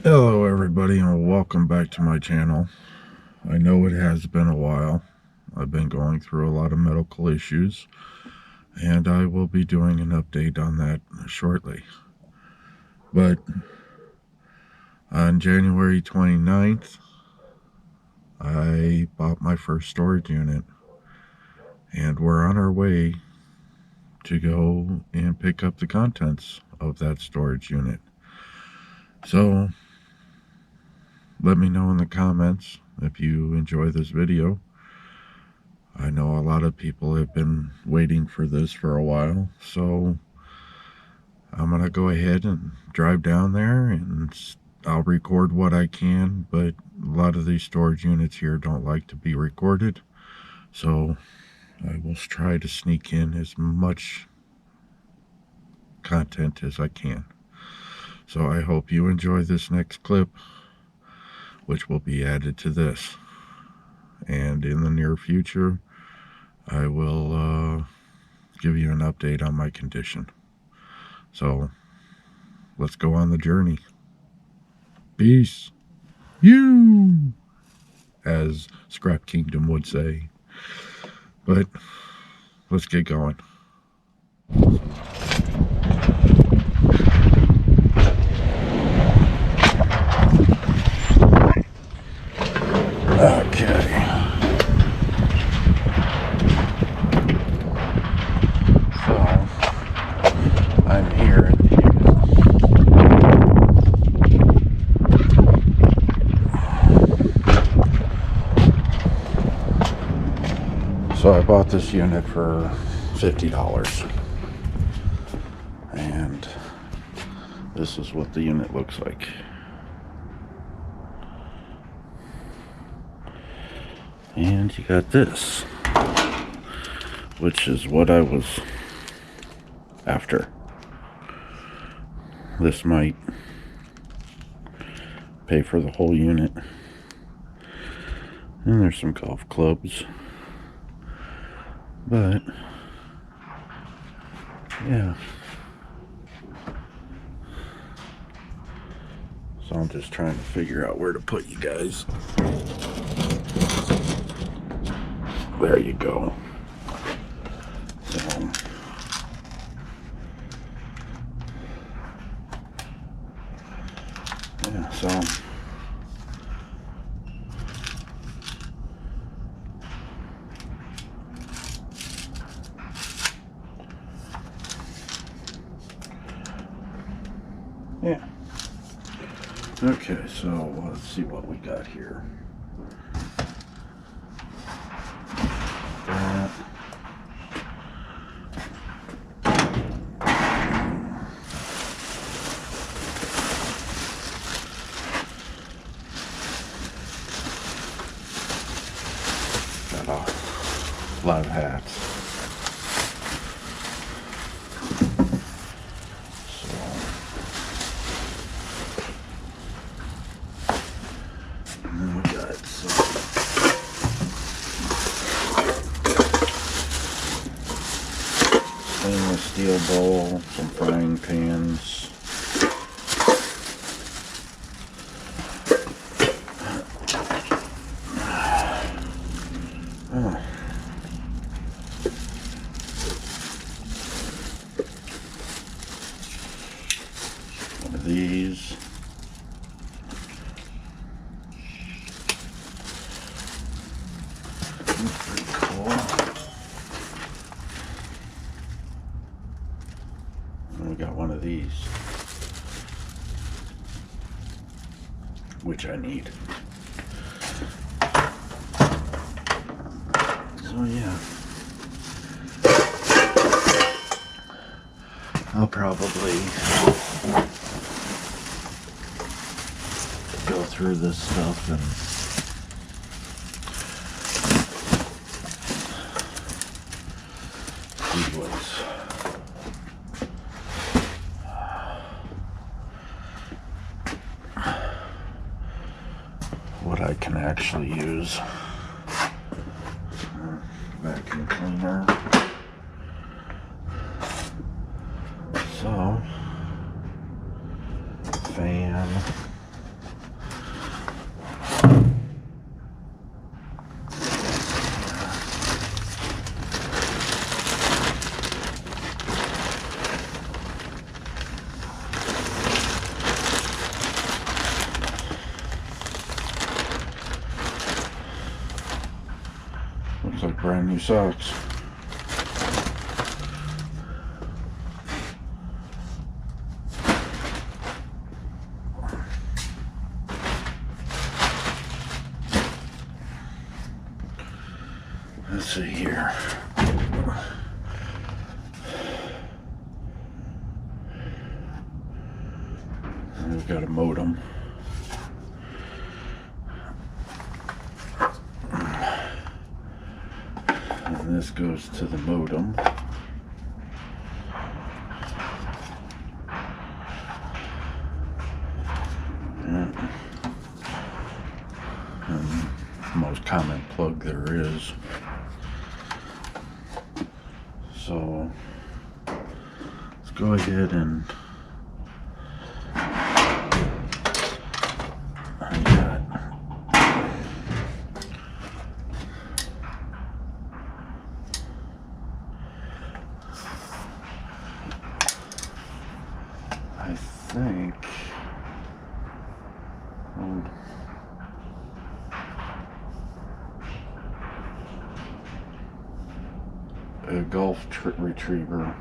Hello everybody and welcome back to my channel. I know it has been a while. I've been going through a lot of medical issues and I will be doing an update on that shortly. But on January 29th, I bought my first storage unit and we're on our way to go and pick up the contents of that storage unit. So let me know in the comments if you enjoy this video. I know a lot of people have been waiting for this for a while, so I'm going to go ahead and drive down there and I'll record what I can, but a lot of these storage units here don't like to be recorded, so I will try to sneak in as much content as I can. So I hope you enjoy this next clip, which will be added to this. And in the near future, I will give you an update on my condition. So let's go on the journey. Peace. You, as Scrap Kingdom would say. But let's get going. Okay. So I'm here at the unit. So I bought this unit for $50. And this is what the unit looks like. And you got this, which is what I was after. This might pay for the whole unit. And there's some golf clubs. But yeah. So I'm just trying to figure out where to put you guys. There you go. So yeah, so yeah. Okay, so let's see what we got here. That. Got a lot of hats. Stainless steel bowl, some frying pans, one of these, that's pretty cool. And we got one of these, which I need. So yeah, I'll probably go through this stuff and see what I can actually use. Vacuum cleaner. So fan. like brand new socks. Let's see here. We've got a modem. And this goes to the modem. And most common plug there is. So let's go ahead and I think a golf retriever. I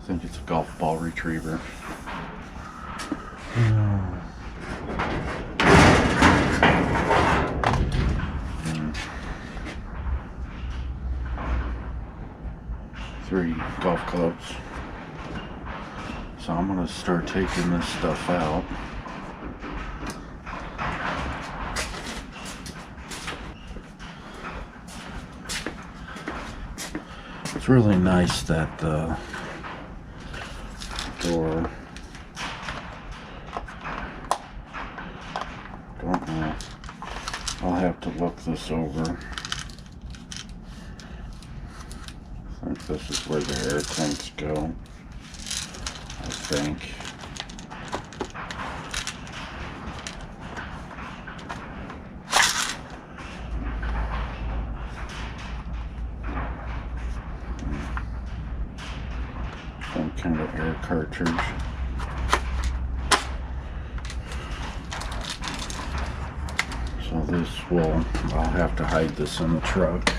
think it's a golf ball retriever. Three golf clubs. So I'm gonna start taking this stuff out. It's really nice that the door, don't know, I'll have to look this over. I think this is where the air tanks go, I think. Some kind of air cartridge. So this will, I'll have to hide this in the truck.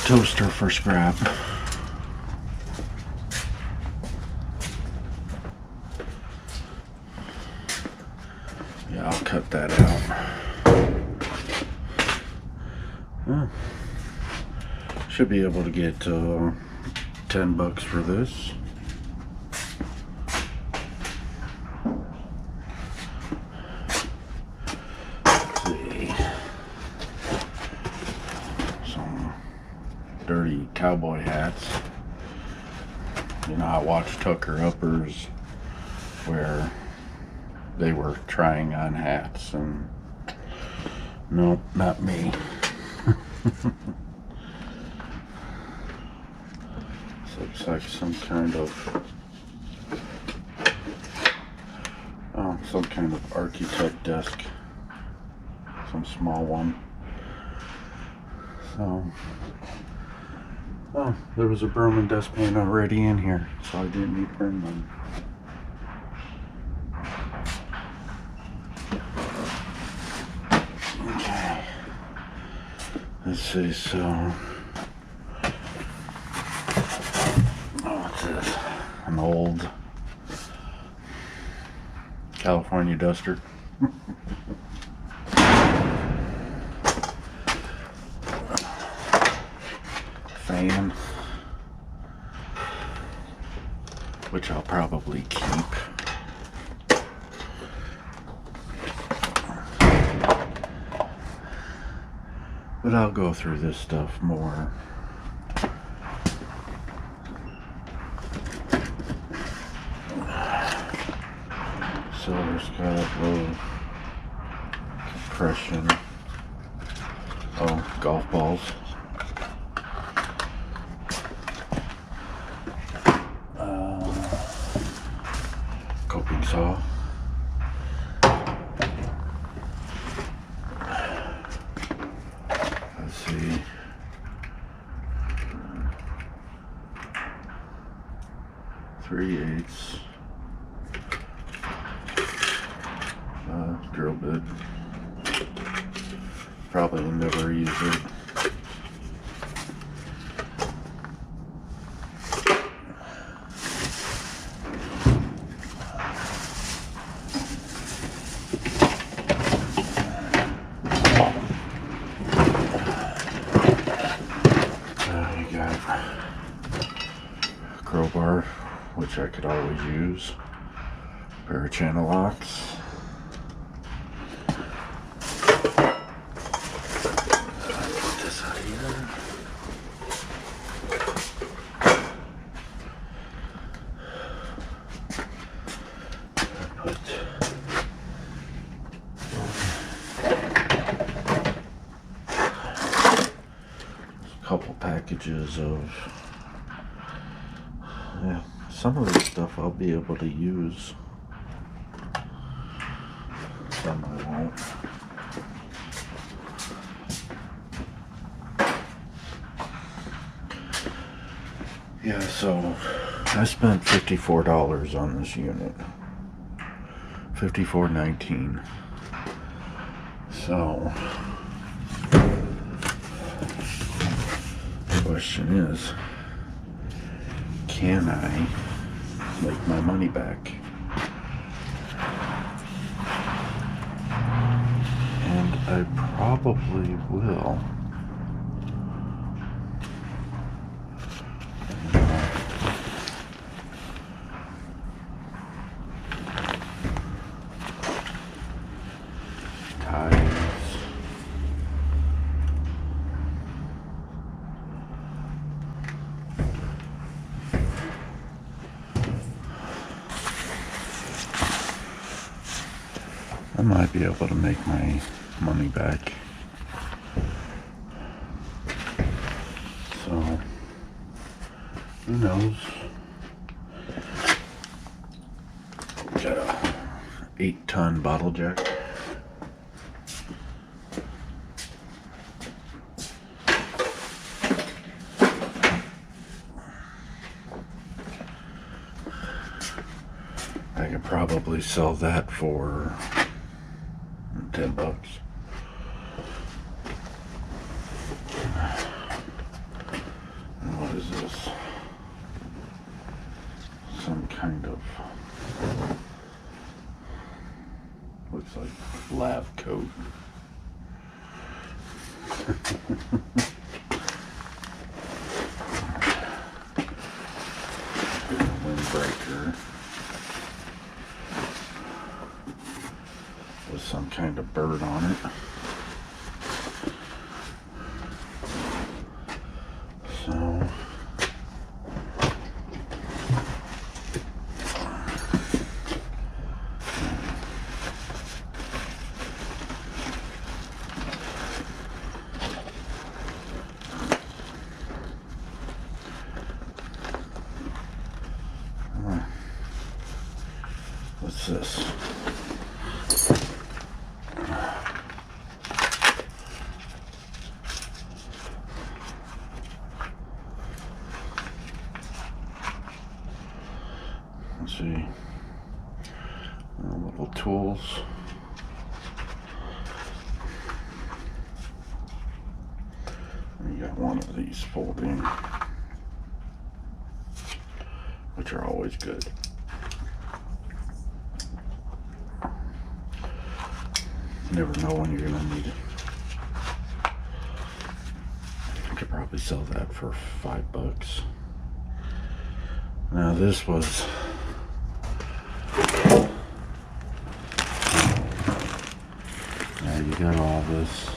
Toaster for scrap. Yeah, I'll cut that out. Oh. Should be able to get $10 for this. Let's see. Some dirty cowboy hats. You know, I watched Tucker Uppers where they were trying on hats, and nope, not me. This looks like some kind of architect desk, some small one. So, oh, there was a Berman dustpan already in here, so I didn't need to bring them. Okay, let's see. So, what's this? An old California duster. Fan, which I'll probably keep. But I'll go through this stuff more. So there's got a little compression. Oh, golf balls. Coping saw. Let's see. Three eighths. probably never use it. You got a crowbar, which I could always use. A pair of channel locks. Put this out here. Put a couple packages of, yeah, some of this stuff I'll be able to use. Some I won't. Yeah, so I spent $54 on this unit. $54.19. So the question is, can I make my money back? And I probably will. I might be able to make my money back. So, who knows? Got a 8-ton bottle jack. I could probably sell that for $10. And what is this? Some kind of, looks like lab coat. Windbreaker with some kind of bird on it. So what's this? Let's see. Little tools. You got one of these folding, which are always good. Never know when you're gonna need it. I could probably sell that for $5. Now this was you got all this,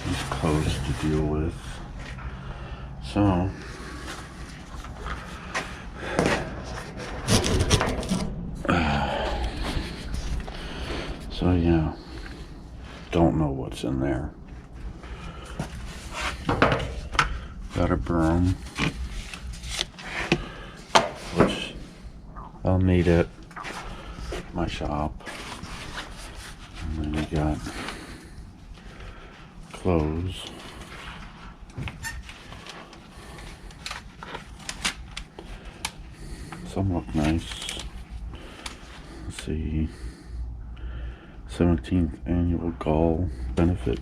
these clothes to deal with. So yeah, don't know what's in there. Got a broom, which I'll need at my shop. And then we got clothes. Some look nice. Let's see. 17th annual Gall benefit.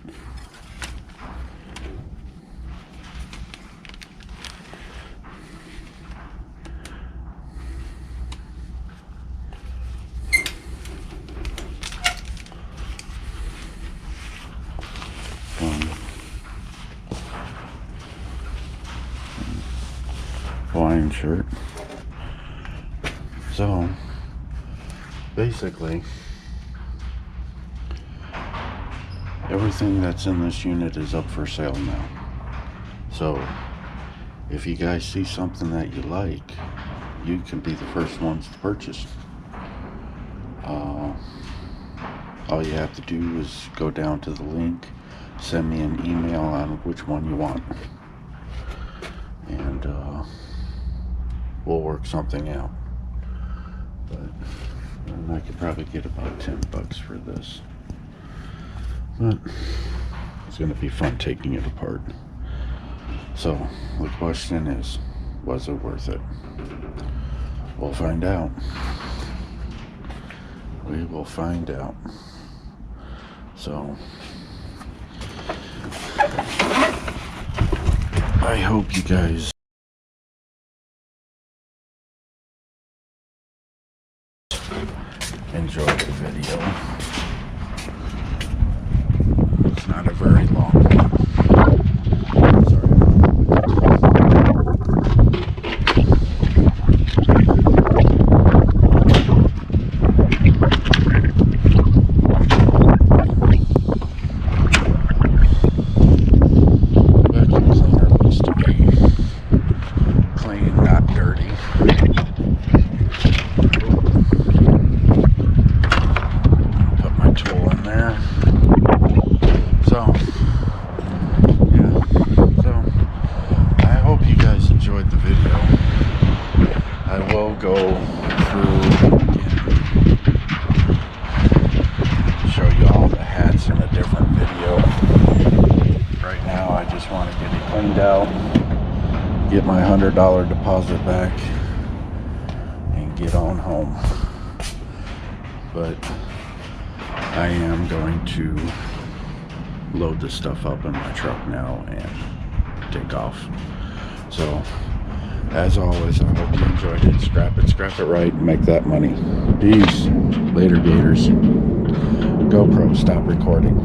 Hawaiian shirt. So basically everything that's in this unit is up for sale now. So if you guys see something that you like, you can be the first ones to purchase. All you have to do is go down to the link, send me an email on which one you want, and we'll work something out. But I could probably get about $10 for this. But it's going to be fun taking it apart. So the question is, was it worth it? We'll find out. We will find out. So I hope you guys enjoyed the video. It's not a very long one. Go through and show you all the hats in a different video. Right now I just want to get it cleaned out, get my $100 deposit back, and get on home. But I am going to load this stuff up in my truck now and take off. So as always, I hope you enjoyed it. Scrap it right, and make that money. Peace. Later, Gators. GoPro, stop recording.